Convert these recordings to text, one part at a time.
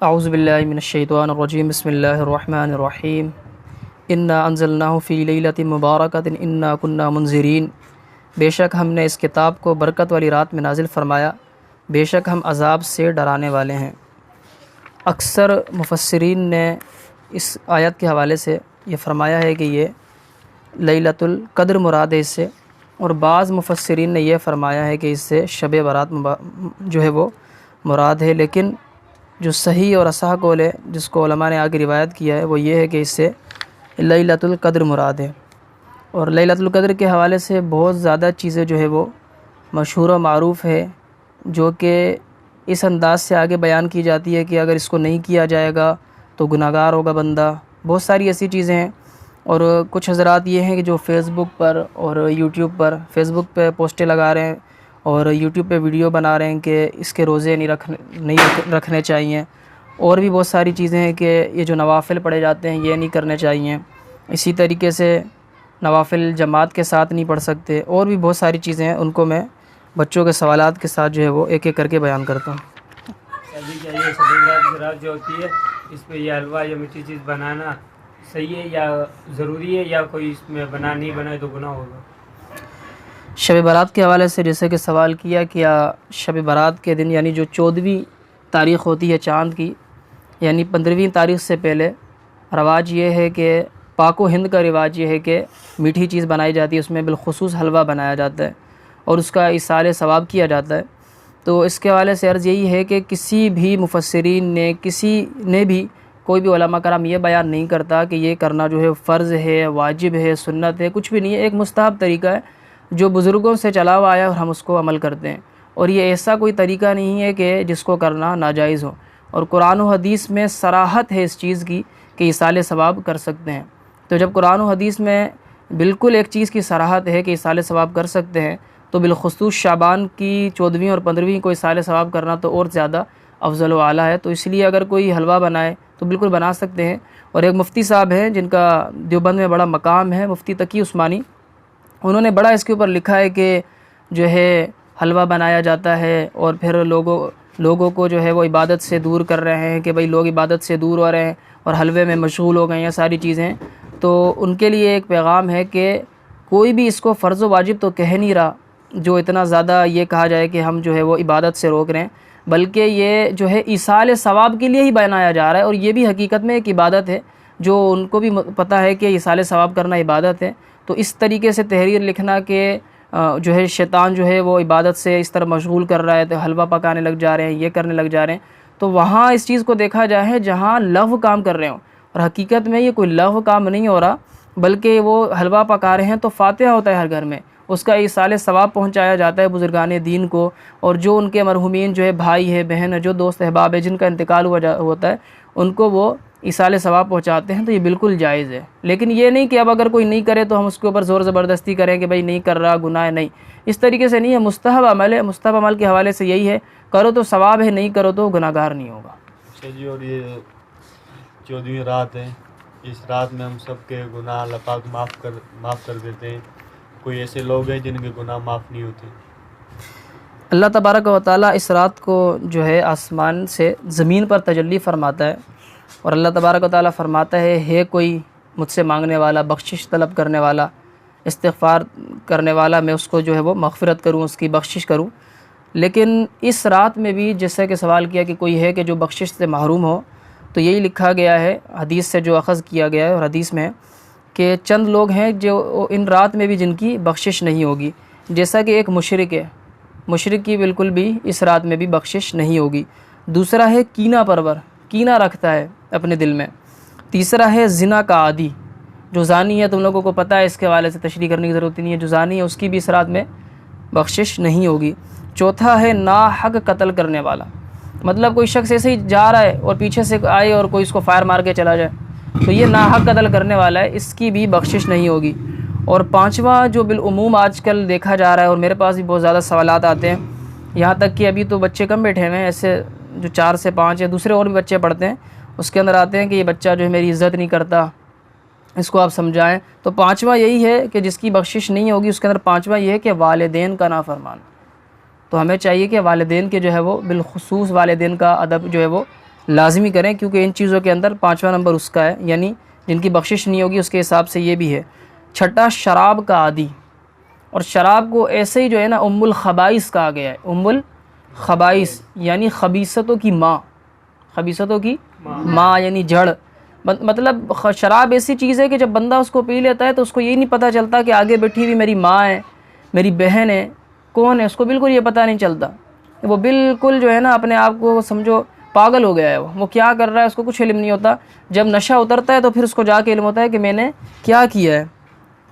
اعوذ باللہ من الشیطان الرجیم بسم اللہ الرحمن الرحیم انا انزلناہ فی لیلۃ مبارکۃ انا کنا منذرین، بے شک ہم نے اس کتاب کو برکت والی رات میں نازل فرمایا، بے شک ہم عذاب سے ڈرانے والے ہیں۔ اکثر مفسرین نے اس آیت کے حوالے سے یہ فرمایا ہے کہ یہ لیلۃ القدر مراد ہے اس سے، اور بعض مفسرین نے یہ فرمایا ہے کہ اس سے شب برات جو ہے وہ مراد ہے، لیکن جو صحیح اور اصح قول ہے جس کو علماء نے آگے روایت کیا ہے وہ یہ ہے کہ اس سے لیلۃ القدر مراد ہے۔ اور لیلۃ القدر کے حوالے سے بہت زیادہ چیزیں جو ہے وہ مشہور و معروف ہے، جو کہ اس انداز سے آگے بیان کی جاتی ہے کہ اگر اس کو نہیں کیا جائے گا تو گناہ گار ہوگا بندہ۔ بہت ساری ایسی چیزیں ہیں، اور کچھ حضرات یہ ہیں کہ جو فیس بک پر اور یوٹیوب پر، فیس بک پہ پوسٹیں لگا رہے ہیں اور یوٹیوب پہ ویڈیو بنا رہے ہیں کہ اس کے روزے نہیں رکھنے چاہیے، اور بھی بہت ساری چیزیں ہیں کہ یہ جو نوافل پڑھے جاتے ہیں یہ نہیں کرنے چاہیے، اسی طریقے سے نوافل جماعت کے ساتھ نہیں پڑھ سکتے، اور بھی بہت ساری چیزیں ہیں، ان کو میں بچوں کے سوالات کے ساتھ جو ہے وہ ایک ایک کر کے بیان کرتا ہوں۔ ابھی کیا یہ شب کی رات جو ہوتی ہے اس پہ یہ حلوہ یا میٹھی چیز بنانا صحیح ہے یا ضروری ہے، یا کوئی اس میں نہیں بنائے تو گناہ ہوگا؟ شب برات کے حوالے سے جیسے کہ سوال کیا کہ شب برات کے دن یعنی جو 14ویں تاریخ ہوتی ہے چاند کی، یعنی 15ویں تاریخ سے پہلے رواج یہ ہے کہ پاک و ہند کا رواج یہ ہے کہ میٹھی چیز بنائی جاتی ہے، اس میں بالخصوص حلوہ بنایا جاتا ہے اور اس کا ایصال ثواب کیا جاتا ہے۔ تو اس کے حوالے سے عرض یہی ہے کہ کسی بھی مفسرین نے، کسی نے بھی، کوئی بھی علماء کرام یہ بیان نہیں کرتا کہ یہ کرنا جو ہے فرض ہے، واجب ہے، سنت ہے، کچھ بھی نہیں ہے، ایک مستحب طریقہ ہے جو بزرگوں سے چلا ہوا آیا اور ہم اس کو عمل کرتے ہیں، اور یہ ایسا کوئی طریقہ نہیں ہے کہ جس کو کرنا ناجائز ہو، اور قرآن و حدیث میں صراحت ہے اس چیز کی کہ ایصال ثواب کر سکتے ہیں۔ تو جب قرآن و حدیث میں بالکل ایک چیز کی صراحت ہے کہ ایصال ثواب کر سکتے ہیں، تو بالخصوص شعبان کی 14ویں اور 15ویں کو ایصال ثواب کرنا تو اور زیادہ افضل و اعلیٰ ہے۔ تو اس لیے اگر کوئی حلوہ بنائے تو بالکل بنا سکتے ہیں۔ اور ایک مفتی صاحب ہیں جن کا دیوبند میں بڑا مقام ہے، مفتی تقی عثمانی، انہوں نے بڑا اس کے اوپر لکھا ہے کہ جو ہے حلوہ بنایا جاتا ہے اور پھر لوگوں کو جو ہے وہ عبادت سے دور کر رہے ہیں، کہ بھئی لوگ عبادت سے دور ہو رہے ہیں اور حلوے میں مشغول ہو گئے ہیں، ساری چیزیں۔ تو ان کے لیے ایک پیغام ہے کہ کوئی بھی اس کو فرض و واجب تو کہہ نہیں رہا جو اتنا زیادہ یہ کہا جائے کہ ہم جو ہے وہ عبادت سے روک رہے ہیں، بلکہ یہ جو ہے ایصال ثواب کے لیے ہی بنایا جا رہا ہے، اور یہ بھی حقیقت میں ایک عبادت ہے، جو ان کو بھی پتہ ہے کہ ایصال ثواب کرنا عبادت ہے۔ تو اس طریقے سے تحریر لکھنا کہ جو ہے شیطان جو ہے وہ عبادت سے اس طرح مشغول کر رہا ہے تو حلوہ پکانے لگ جا رہے ہیں، یہ کرنے لگ جا رہے ہیں، تو وہاں اس چیز کو دیکھا جائے جہاں لغو کام کر رہے ہوں، اور حقیقت میں یہ کوئی لغو کام نہیں ہو رہا، بلکہ وہ حلوہ پکا رہے ہیں تو فاتحہ ہوتا ہے ہر گھر میں، اس کا ایصال ثواب پہنچایا جاتا ہے بزرگان دین کو، اور جو ان کے مرحومین جو ہے بھائی ہے، بہن ہے، جو دوست احباب ہے جن کا انتقال ہوتا ہے، ان کو وہ ایصال ثواب پہنچاتے ہیں، تو یہ بالکل جائز ہے۔ لیکن یہ نہیں کہ اب اگر کوئی نہیں کرے تو ہم اس کے اوپر زور زبردستی کریں کہ بھئی نہیں کر رہا گناہ ہے، نہیں، اس طریقے سے نہیں ہے، مستحب عمل ہے۔ مستحب عمل کے حوالے سے یہی ہے، کرو تو ثواب ہے، نہیں کرو تو گناہ گار نہیں ہوگا۔ اچھا جی، اور یہ 14ویں رات ہے، اس رات میں ہم سب کے گناہ اللہ پاک معاف کر دیتے ہیں، کوئی ایسے لوگ ہیں جن کے گناہ معاف نہیں ہوتے؟ اللہ تبارک و تعالیٰ اس رات کو جو ہے آسمان سے زمین پر تجلی فرماتا ہے، اور اللہ تبارک و تعالیٰ فرماتا ہے کوئی مجھ سے مانگنے والا، بخشش طلب کرنے والا، استغفار کرنے والا، میں اس کو جو ہے وہ مغفرت کروں، اس کی بخشش کروں۔ لیکن اس رات میں بھی جیسا کہ سوال کیا کہ کوئی ہے کہ جو بخشش سے محروم ہو، تو یہی لکھا گیا ہے حدیث سے جو اخذ کیا گیا ہے، اور حدیث میں کہ چند لوگ ہیں جو ان رات میں بھی جن کی بخشش نہیں ہوگی، جیسا کہ ایک مشرک ہے، مشرک کی بالکل بھی اس رات میں بھی بخشش نہیں ہوگی۔ دوسرا ہے کینہ پرور، کینہ رکھتا ہے اپنے دل میں۔ تیسرا ہے زنا کا عادی، جو زانی ہے، تم لوگوں کو پتہ ہے، اس کے حوالے سے تشریح کرنے کی ضرورت نہیں ہے، جو زانی ہے اس کی بھی اس رات میں بخشش نہیں ہوگی۔ چوتھا ہے ناحق قتل کرنے والا، مطلب کوئی شخص ایسے ہی جا رہا ہے اور پیچھے سے آئے اور کوئی اس کو فائر مار کے چلا جائے، تو یہ ناحق قتل کرنے والا ہے، اس کی بھی بخشش نہیں ہوگی۔ اور پانچواں جو بالعموم آج کل دیکھا جا رہا ہے، اور میرے پاس بھی بہت زیادہ سوالات آتے ہیں، یہاں تک کہ ابھی تو بچے کم بیٹھے ہوئے ہیں، ایسے جو 4 سے 5 یا دوسرے اور بھی بچے پڑھتے ہیں، اس کے اندر آتے ہیں کہ یہ بچہ جو ہے میری عزت نہیں کرتا، اس کو آپ سمجھائیں۔ تو پانچواں یہی ہے کہ جس کی بخشش نہیں ہوگی، اس کے اندر پانچواں یہ ہے کہ والدین کا نافرمان۔ تو ہمیں چاہیے کہ والدین کے جو ہے وہ بالخصوص والدین کا ادب جو ہے وہ لازمی کریں، کیونکہ ان چیزوں کے اندر 5واں نمبر اس کا ہے، یعنی جن کی بخشش نہیں ہوگی اس کے حساب سے یہ بھی ہے۔ چھٹا، شراب کا عادی، اور شراب کو ایسے ہی جو ہے نا ام الخبائث کہا گیا ہے، ام الخبائث یعنی خبیثتوں کی ماں، خبیثتوں کی ماں یعنی جڑ، مطلب شراب ایسی چیز ہے کہ جب بندہ اس کو پی لیتا ہے تو اس کو یہ نہیں پتہ چلتا کہ آگے بیٹھی ہوئی میری ماں ہے، میری بہن ہے، کون ہے، اس کو بالکل یہ پتہ نہیں چلتا، وہ بالکل جو ہے نا اپنے آپ کو سمجھو پاگل ہو گیا ہے، وہ کیا کر رہا ہے اس کو کچھ علم نہیں ہوتا، جب نشہ اترتا ہے تو پھر اس کو جا کے علم ہوتا ہے کہ میں نے کیا کیا ہے۔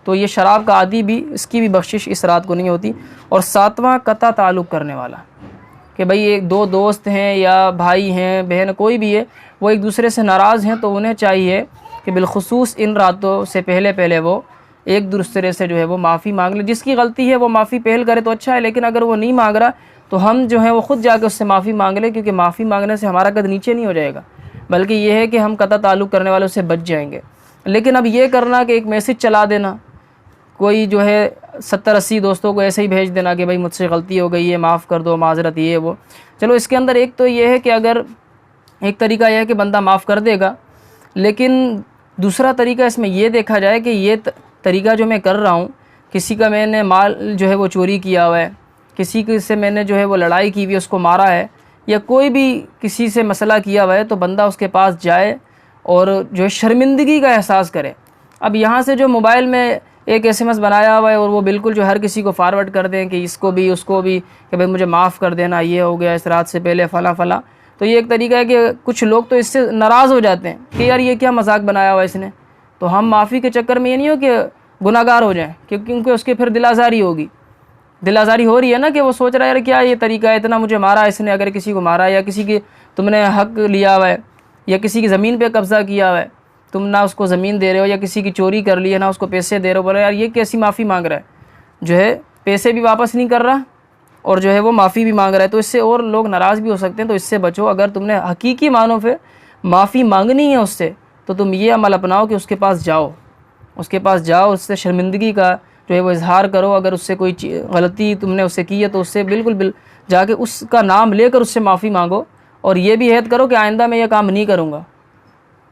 تو یہ شراب کا عادی بھی، اس کی بھی بخشش اس رات کو نہیں ہوتی۔ اور 7واں، قطع تعلق کرنے والا، کہ بھئی ایک دو دوست ہیں یا بھائی ہیں بہن کوئی بھی ہے، وہ ایک دوسرے سے ناراض ہیں تو انہیں چاہیے کہ بالخصوص ان راتوں سے پہلے وہ ایک دوسرے سے جو ہے وہ معافی مانگ لے، جس کی غلطی ہے وہ معافی پہل کرے تو اچھا ہے، لیکن اگر وہ نہیں مانگ رہا تو ہم جو ہے وہ خود جا کے اس سے معافی مانگ لیں، کیونکہ معافی مانگنے سے ہمارا قد نیچے نہیں ہو جائے گا، بلکہ یہ ہے کہ ہم قطع تعلق کرنے والوں سے بچ جائیں گے۔ لیکن اب یہ کرنا کہ ایک میسج چلا دینا، کوئی جو ہے 70-80 دوستوں کو ایسے ہی بھیج دینا کہ بھائی مجھ سے غلطی ہو گئی ہے، معاف کر دو، معذرت یہ وہ، چلو اس کے اندر ایک تو یہ ہے کہ اگر ایک طریقہ یہ ہے کہ بندہ معاف کر دے گا، لیکن دوسرا طریقہ اس میں یہ دیکھا جائے کہ یہ طریقہ جو میں کر رہا ہوں، کسی کا میں نے مال جو ہے وہ چوری کیا ہوا ہے، کسی سے میں نے جو ہے وہ لڑائی کی ہوئی ہے، اس کو مارا ہے، یا کوئی بھی کسی سے مسئلہ کیا ہوا ہے، تو بندہ اس کے پاس جائے اور جو ہے شرمندگی کا احساس کرے۔ اب یہاں سے جو موبائل میں ایک SMS بنایا ہوا ہے اور وہ بالکل جو ہر کسی کو فارورڈ کر دیں کہ اس کو بھی کہ بھئی مجھے معاف کر دینا، یہ ہو گیا اس رات سے پہلے فلاں، تو یہ ایک طریقہ ہے کہ کچھ لوگ تو اس سے ناراض ہو جاتے ہیں کہ یار یہ کیا مذاق بنایا ہوا اس نے، تو ہم معافی کے چکر میں یہ نہیں ہو کہ گناہ گار ہو جائیں، کیونکہ اس کے پھر دل آزاری ہوگی، دل آزاری ہو رہی ہے نا کہ وہ سوچ رہا ہے یار کیا یہ طریقہ ہے، اتنا مجھے مارا اس نے، اگر کسی کو مارا یا کسی کی تم نے حق لیا ہوا ہے یا کسی کی زمین پہ قبضہ کیا ہوا ہے، تم نہ اس کو زمین دے رہے ہو، یا کسی کی چوری کر لی ہے نہ اس کو پیسے دے رہے ہو، بولے یار یہ کیسی معافی مانگ رہا ہے، جو ہے پیسے بھی واپس نہیں کر رہا اور جو ہے وہ معافی بھی مانگ رہا ہے، تو اس سے اور لوگ ناراض بھی ہو سکتے ہیں، تو اس سے بچو۔ اگر تم نے حقیقی معنوں پہ معافی مانگنی ہے اس سے، تو تم یہ عمل اپناؤ کہ اس کے پاس جاؤ، اس سے شرمندگی کا جو ہے وہ اظہار کرو، اگر اس سے کوئی غلطی تم نے اس سے کی ہے تو اس سے بالکل جا کے اس کا نام لے کر اس سے معافی مانگو، اور یہ بھی عہد کرو کہ آئندہ میں یہ کام نہیں کروں گا۔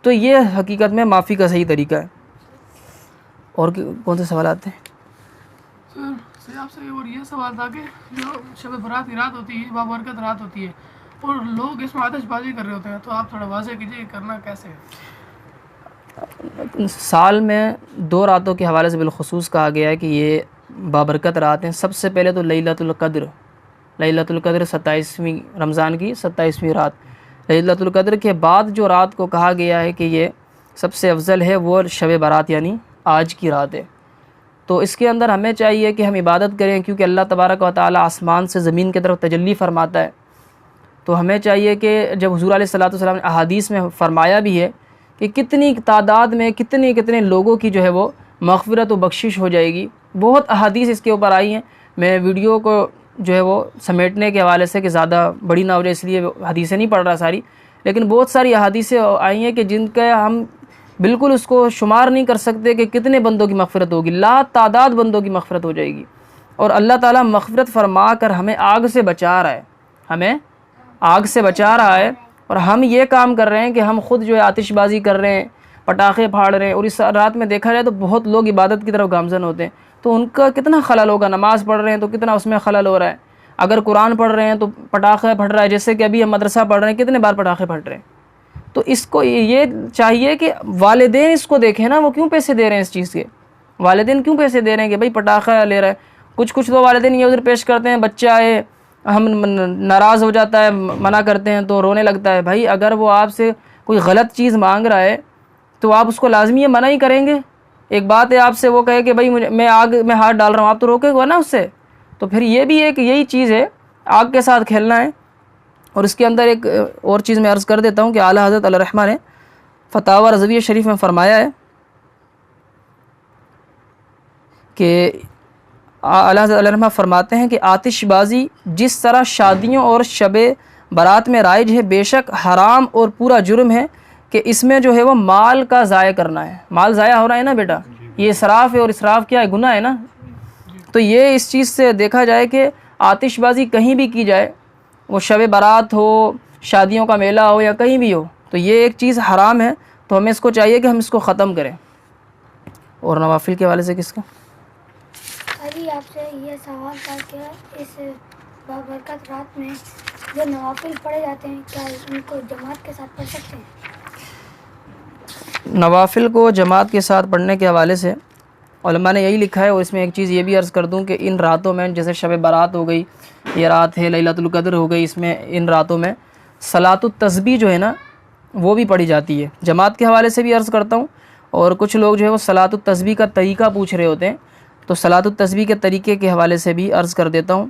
تو یہ حقیقت میں معافی کا صحیح طریقہ ہے۔ اور کون سے سوالات ہیں؟ سر آپ سے اور یہ سوال تھا کہ جو شب برات کی رات ہوتی ہے، بابرکت رات ہوتی ہے، اور لوگ اس میں آتش بازی کر رہے ہوتے ہیں، تو آپ تھوڑا واضح کیجیے کرنا کیسے ہے؟ سال میں 2 راتوں کے حوالے سے بالخصوص کہا گیا ہے کہ یہ بابرکت رات ہیں۔ سب سے پہلے تو لیلۃ القدر 27ویں رمضان کی 27ویں رات، لیلۃ القدر کے بعد جو رات کو کہا گیا ہے کہ یہ سب سے افضل ہے وہ شب برات یعنی آج کی رات ہے۔ تو اس کے اندر ہمیں چاہیے کہ ہم عبادت کریں، کیونکہ اللہ تبارک و تعالی آسمان سے زمین کی طرف تجلی فرماتا ہے، تو ہمیں چاہیے کہ جب حضور علیہ الصلوۃ والسلام نے احادیث میں فرمایا بھی ہے کہ کتنی تعداد میں کتنے لوگوں کی جو ہے وہ مغفرت و بخشش ہو جائے گی، بہت احادیث اس کے اوپر آئی ہیں۔ میں ویڈیو کو جو ہے وہ سمیٹنے کے حوالے سے کہ زیادہ بڑی نہ ہو جائے اس لیے حدیثیں نہیں پڑھ رہا ساری، لیکن بہت ساری احادیثیں آئی ہیں کہ جن کا ہم بالکل اس کو شمار نہیں کر سکتے کہ کتنے بندوں کی مغفرت ہوگی، لا تعداد بندوں کی مغفرت ہو جائے گی، اور اللہ تعالیٰ مغفرت فرما کر ہمیں آگ سے بچا رہا ہے، اور ہم یہ کام کر رہے ہیں کہ ہم خود جو ہے آتش بازی کر رہے ہیں، پٹاخے پھاڑ رہے ہیں، اور اس رات میں دیکھا جائے تو بہت لوگ عبادت کی طرف گامزن ہوتے ہیں، تو ان کا کتنا خلل ہوگا، نماز پڑھ رہے ہیں تو کتنا اس میں خلل ہو رہا ہے، اگر قرآن پڑھ رہے ہیں تو پٹاخہ پھٹ رہا ہے، جیسے کہ ابھی ہم مدرسہ پڑھ رہے ہیں کتنے بار پٹاخے پھٹ رہے ہیں۔ تو اس کو یہ چاہیے کہ والدین اس کو دیکھیں نا، وہ کیوں پیسے دے رہے ہیں اس چیز کے، والدین کیوں پیسے دے رہے ہیں کہ بھائی پٹاخہ لے رہا ہے، کچھ تو والدین یہ ادھر پیش کرتے ہیں، بچہ ہے ہم ناراض ہو جاتا ہے، منع کرتے ہیں تو رونے لگتا ہے، بھائی اگر وہ آپ سے کوئی غلط چیز مانگ رہا ہے تو آپ اس کو لازمی منع ہی کریں گے۔ ایک بات ہے آپ سے وہ کہے کہ بھائی میں آگ میں ہاتھ ڈال رہا ہوں، آپ تو روکے گا نا اس سے، تو پھر یہ بھی ایک یہی چیز ہے، آگ کے ساتھ کھیلنا ہے۔ اور اس کے اندر ایک اور چیز میں عرض کر دیتا ہوں کہ اعلیٰ حضرت علیہ الرحمہ نے فتاوی رضویہ شریف میں فرمایا ہے کہ اعلیٰ حضرت علیہ الرحمہ فرماتے ہیں کہ آتش بازی جس طرح شادیوں اور شب برات میں رائج ہے، بے شک حرام اور پورا جرم ہے کہ اس میں جو ہے وہ مال کا ضائع کرنا ہے، مال ضائع ہو رہا ہے نا بیٹا، یہ اسراف ہے، اور اسراف کیا ہے، گناہ ہے نا۔ تو یہ اس چیز سے دیکھا جائے کہ آتش بازی کہیں بھی کی جائے، وہ شب برات ہو شادیوں کا میلہ ہو یا کہیں بھی ہو تو یہ ایک چیز حرام ہے، تو ہمیں اس کو چاہیے کہ ہم اس کو ختم کریں۔ اور نوافل کے حوالے سے کس کا؟ ابھی آپ سے یہ سوال تھا کہ اس بابرکت رات میں جو نوافل پڑھے جاتے ہیں کیا ان کو جماعت کے ساتھ پڑھ سکتے ہیں؟ نوافل کو جماعت کے ساتھ پڑھنے کے حوالے سے علماء نے یہی لکھا ہے، اور اس میں ایک چیز یہ بھی عرض کر دوں کہ ان راتوں میں جیسے شب برات ہو گئی، یہ رات ہے لیلۃ القدر ہو گئی، اس میں ان راتوں میں صلاۃ التسبیح جو ہے نا وہ بھی پڑھی جاتی ہے۔ جماعت کے حوالے سے بھی عرض کرتا ہوں، اور کچھ لوگ جو ہے وہ صلاۃ التسبیح کا طریقہ پوچھ رہے ہوتے ہیں، تو صلاۃ التسبیح کے طریقے کے حوالے سے بھی عرض کر دیتا ہوں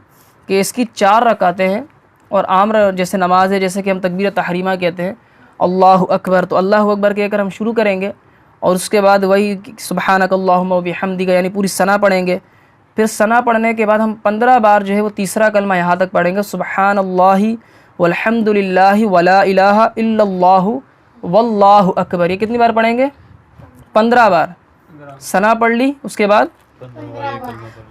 کہ اس کی 4 رکعتیں ہیں، اور عام جیسے نماز ہے، جیسے کہ ہم تکبیر تحریمہ کہتے ہیں اللہ اکبر، تو اللہ اکبر کہہ کر ہم شروع کریں گے، اور اس کے بعد وہی سبحانک اللہم و بحمدک یعنی پوری ثنا پڑھیں گے۔ پھر ثنا پڑھنے کے بعد ہم 15 بار جو ہے وہ تیسرا کلمہ یہاں تک پڑھیں گے، سبحان اللہ والحمد للہ ولا الہ الا اللہ واللہ اکبر۔ یہ کتنی بار پڑھیں گے؟ 15 بار ثنا پڑھ لی، اس کے بعد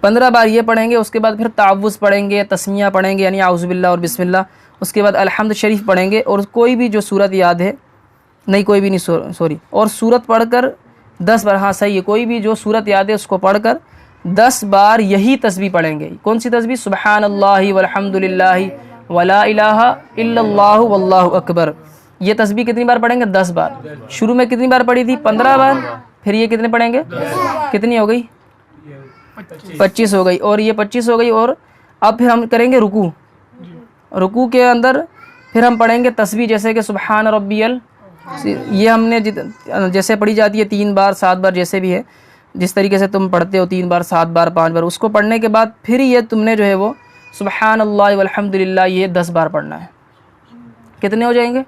15 بار یہ پڑھیں گے، اس کے بعد پھر تعوذ پڑھیں گے، تسمیہ پڑھیں گے یعنی اعوذ باللہ اور بسم اللہ، اس کے بعد الحمد شریف پڑھیں گے، اور کوئی بھی جو صورت یاد ہے، نہیں کوئی بھی نہیں سوری، اور صورت پڑھ کر 10 بار، ہاں صحیح ہے، کوئی بھی جو صورت یاد ہے اس کو پڑھ کر 10 بار یہی تسبیح پڑھیں گے۔ کون سی تسبیح؟ سبحان اللہ والحمد للہ ولا الہ الا اللہ واللہ اکبر۔ یہ تسبیح کتنی بار پڑھیں گے؟ 10 بار۔ شروع میں کتنی بار پڑھی تھی؟ 15 بار۔ پھر یہ کتنے پڑھیں گے؟ کتنی ہو گئی؟ 25 ہو گئی، اور یہ 25 ہو گئی، اور اب پھر ہم کریں گے رکوع۔ رکوع کے اندر پھر ہم پڑھیں گے تسبیح، جیسے کہ سبحان ربی یہ ہم نے جیسے پڑھی جاتی ہے 3 بار 7 بار، جیسے بھی ہے، جس طریقے سے تم پڑھتے ہو 3 بار 7 بار 5 بار، اس کو پڑھنے کے بعد پھر یہ تم نے جو ہے وہ سبحان اللہ والحمد للہ یہ 10 بار پڑھنا ہے۔ کتنے ہو جائیں گے؟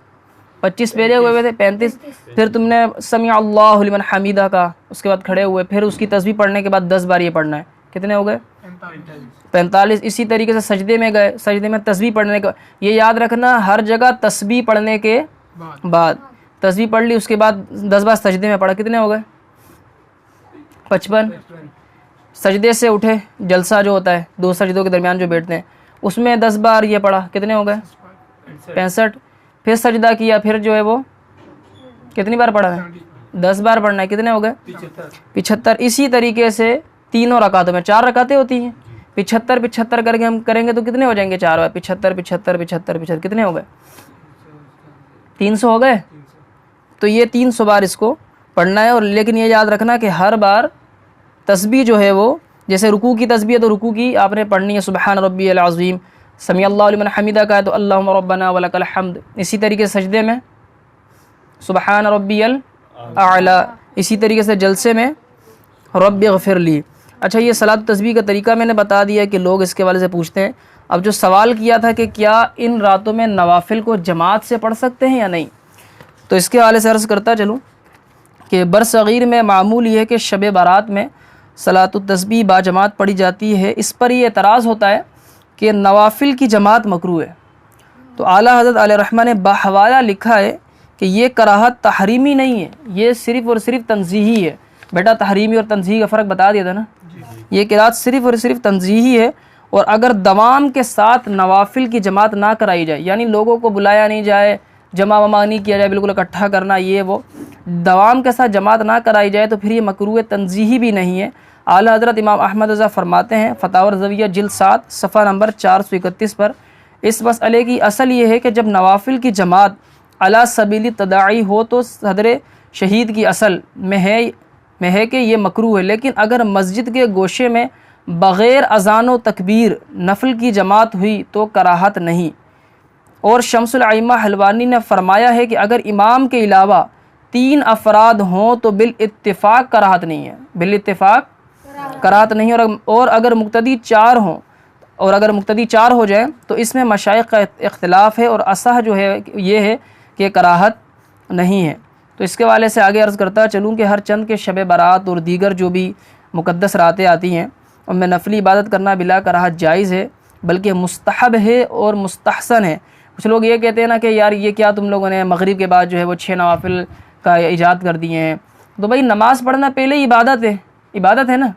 25 پہلے ہوئے تھے، 35۔ پھر تم نے سمیع اللہ لمن حمیدہ کا، اس کے بعد کھڑے ہوئے، پھر اس کی تسبیح پڑھنے کے بعد 10 بار یہ پڑھنا ہے۔ کتنے ہو گئے؟ 45۔ اسی طریقے سے سجدے میں گئے، سجدے میں تسبیح پڑھنے کا، یہ یاد رکھنا ہر جگہ تسبیح پڑھنے کے بعد تسبیح پڑھ لی، اس کے بعد 10 بار سجدے میں پڑھا، کتنے ہو گئے؟ 55۔ سجدے سے اٹھے، جلسہ جو ہوتا ہے 2 سجدوں کے درمیان جو بیٹھتے ہیں، اس میں 10 بار یہ پڑھا، کتنے ہو گئے؟ 65۔ پھر سجدہ کیا، پھر جو ہے وہ کتنی بار پڑھا ہے؟ 10 بار پڑھنا ہے، کتنے ہو گئے؟ 75۔ اسی طریقے سے تینوں رکعتوں میں 4 رکعتیں ہوتی ہیں، 75 کر کے ہم کریں گے تو کتنے ہو جائیں گے؟ 4 بار 75 کتنے ہو گئے؟ 300 ہو گئے۔ تو یہ 300 بار اس کو پڑھنا ہے، اور لیکن یہ یاد رکھنا کہ ہر بار تسبیح جو ہے وہ جیسے رکوع کی تسبیح ہے تو رکوع کی آپ نے پڑھنی ہے سبحان ربی العظیم، سمیع اللہ لمن حمیدہ کا ہے تو اللہم ربنا ولک الحمد، اسی طریقے سے سجدے میں سبحان ربی الاعلی، اسی طریقے سے جلسے میں رب اغفر لی۔ اچھا، یہ صلاۃ تسبیح کا طریقہ میں نے بتا دیا کہ لوگ اس کے حوالے سے پوچھتے ہیں۔ اب جو سوال کیا تھا کہ کیا ان راتوں میں نوافل کو جماعت سے پڑھ سکتے ہیں یا نہیں، تو اس کے حوالے سے عرض کرتا چلوں کہ برصغیر میں معمول یہ ہے کہ شب برات میں صلاۃ التسبیح با جماعت پڑھی جاتی ہے۔ اس پر یہ اعتراض ہوتا ہے کہ نوافل کی جماعت مکروہ ہے، تو اعلیٰ حضرت علیہ الرحمہ نے باحوالہ لکھا ہے کہ یہ کراہت تحریمی نہیں ہے، یہ صرف اور صرف تنزیہی ہے۔ بیٹا تحریمی اور تنزیہی کا فرق بتا دیا تھا نا، یہ قرات صرف اور صرف تنزیہی ہے، اور اگر دوام کے ساتھ نوافل کی جماعت نہ کرائی جائے، یعنی لوگوں کو بلایا نہیں جائے، جمع وما نہیں کیا جائے، بالکل اکٹھا کرنا یہ وہ، دوام کے ساتھ جماعت نہ کرائی جائے تو پھر یہ مکروہ تنزیہی بھی نہیں ہے۔ اعلیٰ حضرت امام احمد رضا فرماتے ہیں فتاوی رضویہ جلد 7 صفحہ نمبر 431 پر، اس مسئلے کی اصل یہ ہے کہ جب نوافل کی جماعت علی سبیل تداعی ہو تو صدر شہید کی اصل میں ہے کہ یہ مکروہ ہے، لیکن اگر مسجد کے گوشے میں بغیر اذان و تکبیر نفل کی جماعت ہوئی تو کراہت نہیں۔ اور شمس الائمہ حلوانی نے فرمایا ہے کہ اگر امام کے علاوہ 3 افراد ہوں تو بالاتفاق کراہت نہیں ہے، بالاتفاق کراہت نہیں، اور اگر مقتدی 4 ہوں، اور اگر مقتدی 4 ہو جائیں تو اس میں مشائخ کا اختلاف ہے، اور اصح جو ہے یہ ہے کہ کراہت نہیں ہے۔ تو اس کے حوالے سے آگے عرض کرتا چلوں کہ ہر چند کے شب برات اور دیگر جو بھی مقدس راتیں آتی ہیں ان میں نفلی عبادت کرنا بلا کراہت جائز ہے، بلکہ مستحب ہے اور مستحسن ہے۔ کچھ لوگ یہ کہتے ہیں نا کہ یار یہ کیا تم لوگوں نے مغرب کے بعد جو ہے وہ 6 نوافل کا ایجاد کر دیے ہیں، تو بھائی نماز پڑھنا پہلے ہی عبادت ہے نا،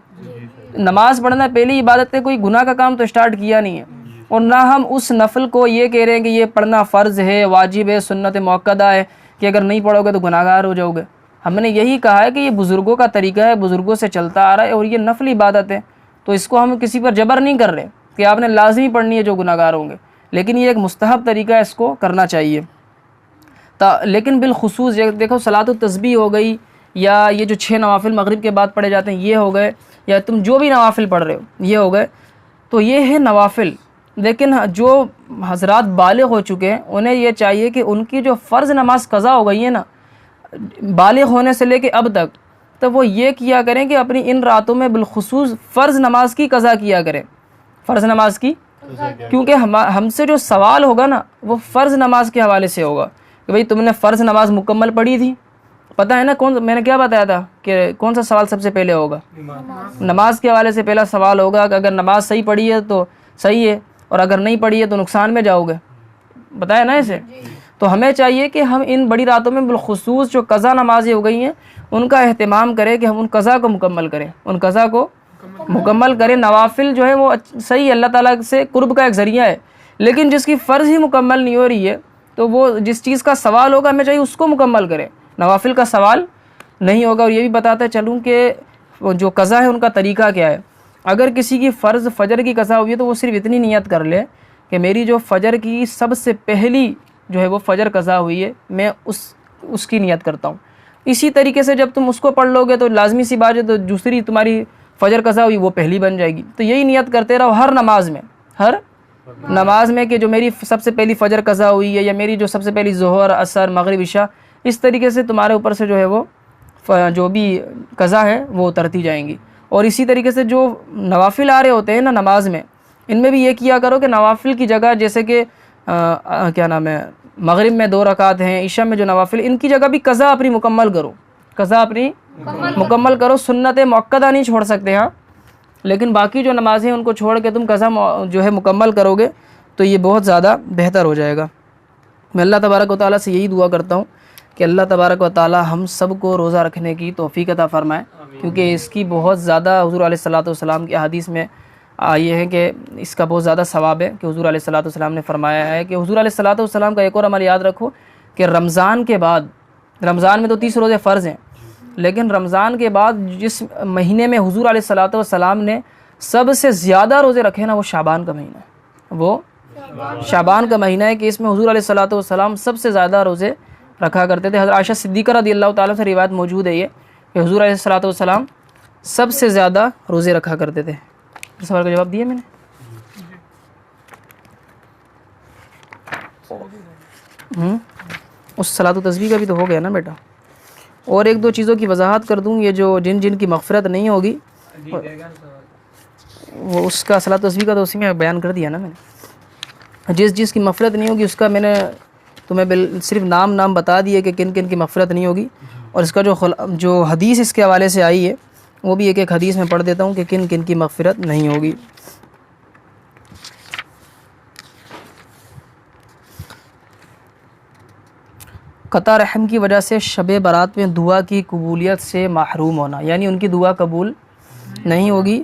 نماز پڑھنا پہلے ہی عبادت ہے، کوئی گناہ کا کام تو اسٹارٹ کیا نہیں ہے۔ اور نہ ہم اس نفل کو یہ کہہ رہے ہیں کہ یہ پڑھنا فرض ہے، واجب ہے، سنت مؤکدہ ہے کہ اگر نہیں پڑھو گے تو گناہ گار ہو جاؤ گے۔ ہم نے یہی کہا ہے کہ یہ بزرگوں کا طریقہ ہے، بزرگوں سے چلتا آ رہا ہے اور یہ نفل عبادت ہے، تو اس کو ہم کسی پر جبر نہیں کر رہے کہ آپ نے لازمی پڑھنی ہے جو گناہ گار ہوں گے، لیکن یہ ایک مستحب طریقہ ہے، اس کو کرنا چاہیے۔ لیکن بالخصوص دیکھو صلاۃ التسبیح ہو گئی، یا یہ جو 6 نوافل مغرب کے بعد پڑھے جاتے ہیں یہ ہو گئے، یا تم جو بھی نوافل پڑھ رہے ہو یہ ہو گئے، تو یہ ہے نوافل۔ لیکن جو حضرات بالغ ہو چکے ہیں انہیں یہ چاہیے کہ ان کی جو فرض نماز قضا ہو گئی ہے نا بالغ ہونے سے لے کے اب تک، تو وہ یہ کیا کریں کہ اپنی ان راتوں میں بالخصوص فرض نماز کی قضا کیا کریں، فرض نماز کی، کیونکہ ہم سے جو سوال ہوگا نا وہ فرض نماز کے حوالے سے ہوگا کہ بھئی تم نے فرض نماز مکمل پڑھی تھی، پتہ ہے نا میں نے کیا بتایا تھا کہ کون سا سوال سب سے پہلے ہوگا؟ نماز کے حوالے سے پہلا سوال ہوگا کہ اگر نماز صحیح پڑھی ہے تو صحیح ہے، اور اگر نہیں پڑھی ہے تو نقصان میں جاؤ گے، بتایا نا اسے؟ تو ہمیں چاہیے کہ ہم ان بڑی راتوں میں بالخصوص جو قضا نمازیں ہو گئی ہیں ان کا اہتمام کریں کہ ہم ان قضا کو مکمل کریں، ان قضا کو مکمل کریں۔ نوافل جو ہے وہ صحیح اللہ تعالیٰ سے قرب کا ایک ذریعہ ہے، لیکن جس کی فرض ہی مکمل نہیں ہو رہی ہے تو وہ جس چیز کا سوال ہوگا ہمیں چاہیے اس کو مکمل کریں، نوافل کا سوال نہیں ہوگا۔ اور یہ بھی بتاتا چلوں کہ جو قضا ہے ان کا طریقہ کیا ہے۔ اگر کسی کی فرض فجر کی قضا ہوئی ہے تو وہ صرف اتنی نیت کر لے کہ میری جو فجر کی سب سے پہلی جو ہے وہ فجر قضا ہوئی ہے میں اس کی نیت کرتا ہوں۔ اسی طریقے سے جب تم اس کو پڑھ لو گے تو لازمی سی بات ہے تو دوسری تمہاری فجر قضا ہوئی وہ پہلی بن جائے گی، تو یہی نیت کرتے رہو ہر نماز میں کہ جو میری سب سے پہلی فجر قضا ہوئی ہے یا میری جو سب سے پہلی ظہر، عصر، مغرب، عشاء، اس طریقے سے تمہارے اوپر سے جو ہے وہ جو بھی قضا ہے وہ اترتی جائیں گی۔ اور اسی طریقے سے جو نوافل آ رہے ہوتے ہیں نا نماز میں، ان میں بھی یہ کیا کرو کہ نوافل کی جگہ جیسے کہ کیا نام ہے مغرب میں 2 رکعت ہیں، عشاء میں جو نوافل ان کی جگہ بھی قضا اپنی مکمل کرو، قضا اپنی مکمل کرو، سنت مؤکدہ نہیں چھوڑ سکتے ہاں، لیکن باقی جو نمازیں ان کو چھوڑ کے تم قضا جو ہے مکمل کرو گے تو یہ بہت زیادہ بہتر ہو جائے گا۔ میں اللہ تبارک و تعالیٰ سے یہی دعا کرتا ہوں کہ اللہ تبارک و تعالیٰ ہم سب کو روزہ رکھنے کی توفیق عطا فرمائے، کیونکہ اس کی بہت زیادہ حضور علیہ الصلوۃ والسلام کی احادیث میں یہ ہے کہ اس کا بہت زیادہ ثواب ہے کہ حضور علیہ الصلوۃ والسلام نے فرمایا ہے کہ حضور علیہ الصلوۃ والسلام کا ایک اور عمل یاد رکھو کہ رمضان کے بعد، رمضان میں تو 30 روزے فرض ہیں، لیکن رمضان کے بعد جس مہینے میں حضور علیہ الصلوۃ والسلام نے سب سے زیادہ روزے رکھے نا وہ شعبان کا مہینہ ہے، وہ شعبان کا مہینہ ہے کہ اس میں حضور علیہ الصلوۃ والسلام سب سے زیادہ روزے رکھا کرتے تھے۔ حضرت عائشہ صدیقہ رضی اللہ تعالیٰ سے روایت موجود ہے یہ کہ حضور علیہ الصلوۃ والسلام سب سے زیادہ روزے رکھا کرتے تھے۔ اس سوال کا جواب دیا میں نے؟ اس صلاۃ و تسبیح کا بھی تو ہو گیا نا بیٹا۔ اور 1-2 چیزوں کی وضاحت کر دوں، یہ جو جن کی مغفرت نہیں ہوگی وہ اس کا صلاۃ و تسبیح کا تو اسی میں بیان کر دیا نا میں نے، جس کی مغفرت نہیں ہوگی اس کا میں نے تمہیں صرف نام بتا دیے کہ کن کی مغفرت نہیں ہوگی، اور اس کا جو حدیث اس کے حوالے سے آئی ہے وہ بھی ایک حدیث میں پڑھ دیتا ہوں کہ کن کی مغفرت نہیں ہوگی۔ قطع رحم کی وجہ سے شب برات میں دعا کی قبولیت سے محروم ہونا، یعنی ان کی دعا قبول نہیں ہوگی،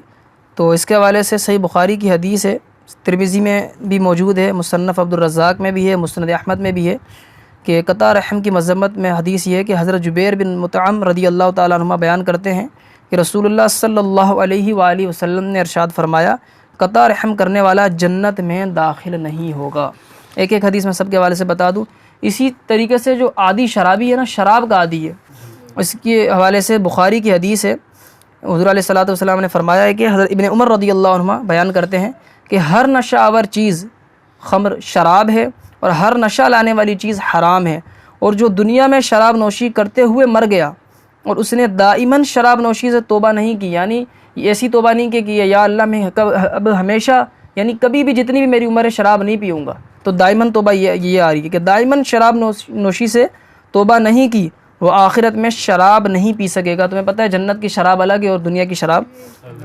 تو اس کے حوالے سے صحیح بخاری کی حدیث ہے، ترمذی میں بھی موجود ہے، مصنف عبدالرزاق میں بھی ہے، مسند احمد میں بھی ہے کہ قطع رحم کی مذمت میں حدیث یہ ہے کہ حضرت جبیر بن مطعم رضی اللہ تعالیٰ عنہ بیان کرتے ہیں کہ رسول اللہ صلی اللہ علیہ وآلہ وسلم نے ارشاد فرمایا قطع رحم کرنے والا جنت میں داخل نہیں ہوگا۔ ایک حدیث میں سب کے حوالے سے بتا دوں۔ اسی طریقے سے جو عادی شرابی ہے نا، شراب کا عادی ہے، اس کے حوالے سے بخاری کی حدیث ہے، حضور علیہ الصلوۃ والسلام نے فرمایا ہے کہ حضرت ابن عمر رضی اللہ عنہ بیان کرتے ہیں کہ ہر نشہ آور چیز خمر شراب ہے اور ہر نشہ لانے والی چیز حرام ہے، اور جو دنیا میں شراب نوشی کرتے ہوئے مر گیا اور اس نے دائماً شراب نوشی سے توبہ نہیں کی، یعنی ایسی توبہ نہیں کہ یا اللہ میں اب ہمیشہ یعنی کبھی بھی جتنی بھی میری عمر ہے شراب نہیں پیوں گا، تو دائماً توبہ یہ آ رہی ہے کہ دائماً شراب نوشی سے توبہ نہیں کی، وہ آخرت میں شراب نہیں پی سکے گا۔ تمہیں پتہ ہے جنت کی شراب الگ ہے اور دنیا کی شراب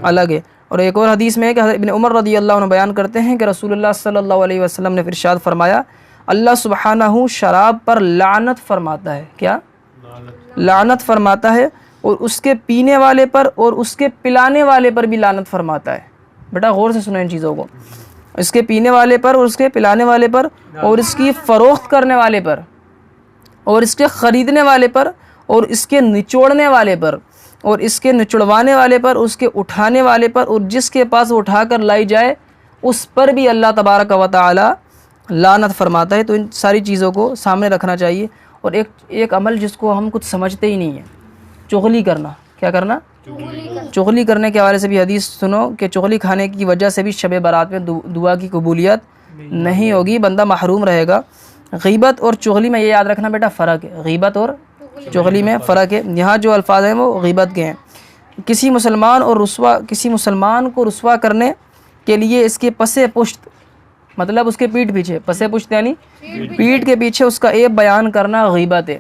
الگ ہے۔ اور ایک اور حدیث میں ہے کہ حضرت ابن عمر رضی اللہ عنہ بیان کرتے ہیں کہ رسول اللہ صلی اللہ علیہ وسلم نے ارشاد فرمایا اللہ سبحانہ شراب پر لعنت فرماتا ہے، کیا؟ لعنت فرماتا ہے، اور اس کے پینے والے پر اور اس کے پلانے والے پر بھی لعنت فرماتا ہے۔ بیٹا غور سے سنو ان چیزوں کو اس کے پینے والے پر اور اس کے پلانے والے پر اور اس کی فروخت کرنے والے پر اور اس کے خریدنے والے پر اور اس کے نچوڑنے والے پر اور اس کے نچڑوانے والے پر، اس کے اٹھانے والے پر، اور جس کے پاس وہ اٹھا کر لائی جائے اس پر بھی اللہ تبارک و تعالی لعنت فرماتا ہے۔ تو ان ساری چیزوں کو سامنے رکھنا چاہیے۔ اور ایک عمل جس کو ہم کچھ سمجھتے ہی نہیں ہیں، چغلی کرنا۔ کیا کرنا؟ چغلی کرنے کے حوالے سے بھی حدیث سنو کہ چغلی کھانے کی وجہ سے بھی شب برات میں دعا کی قبولیت نہیں ہوگی، بندہ محروم رہے گا۔ غیبت اور چغلی میں یہ یاد رکھنا بیٹا فرق ہے، غیبت اور چغلی میں فرق ہے۔ یہاں جو الفاظ ہیں وہ غیبت کے ہیں۔ کسی مسلمان کو رسوا کرنے کے لیے اس کے پس پشت، مطلب اس کے پیٹھ پیچھے، پس پشت یعنی پیٹھ کے پیچھے اس کا عیب بیان کرنا غیبت ہے۔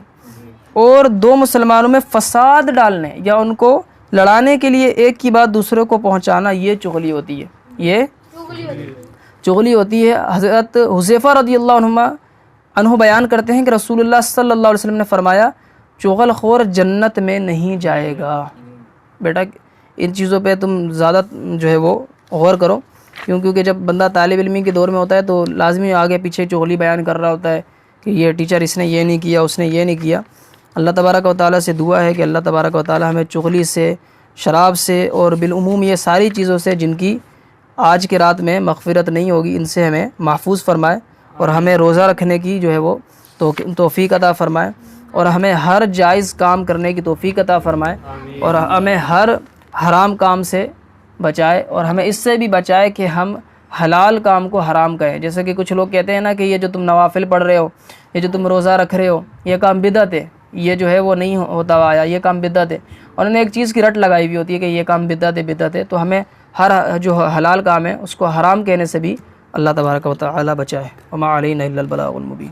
اور دو مسلمانوں میں فساد ڈالنے یا ان کو لڑانے کے لیے ایک کی بات دوسرے کو پہنچانا، یہ چغلی ہوتی ہے، یہ چغلی ہوتی ہے۔ حضرت حذیفہ رضی اللہ عنہ بیان کرتے ہیں کہ رسول اللہ صلی اللہ علیہ وسلم نے فرمایا چغل خور جنت میں نہیں جائے گا۔ بیٹا ان چیزوں پہ تم زیادہ جو ہے وہ غور کرو، کیونکہ جب بندہ طالب علمی کے دور میں ہوتا ہے تو لازمی آگے پیچھے چغلی بیان کر رہا ہوتا ہے کہ یہ ٹیچر اس نے یہ نہیں کیا، اس نے یہ نہیں کیا۔ اللہ تبارک و تعالیٰ سے دعا ہے کہ اللہ تبارک و تعالیٰ ہمیں چغلی سے، شراب سے اور بالعموم یہ ساری چیزوں سے جن کی آج کے رات میں مغفرت نہیں ہوگی، ان سے ہمیں محفوظ فرمائے، اور ہمیں روزہ رکھنے کی جو ہے وہ توفیق عطا فرمائے، اور ہمیں ہر جائز کام کرنے کی توفیق عطا فرمائے، اور ہمیں ہر حرام کام سے بچائے، اور ہمیں اس سے بھی بچائے کہ ہم حلال کام کو حرام کہیں۔ جیسے کہ کچھ لوگ کہتے ہیں نا کہ یہ جو تم نوافل پڑھ رہے ہو، یہ جو تم روزہ رکھ رہے ہو، یہ کام بدعت ہے، یہ جو ہے وہ نہیں ہوتا آیا، یہ کام بدعت ہے۔ اور انہوں نے ایک چیز کی رٹ لگائی ہوئی ہوتی ہے کہ یہ کام بدعت ہے۔ تو ہمیں ہر جو حلال کام ہے اس کو حرام کہنے سے بھی اللہ تبارک و تعالی بچائے۔ وما علینا الا البلاغ المبین۔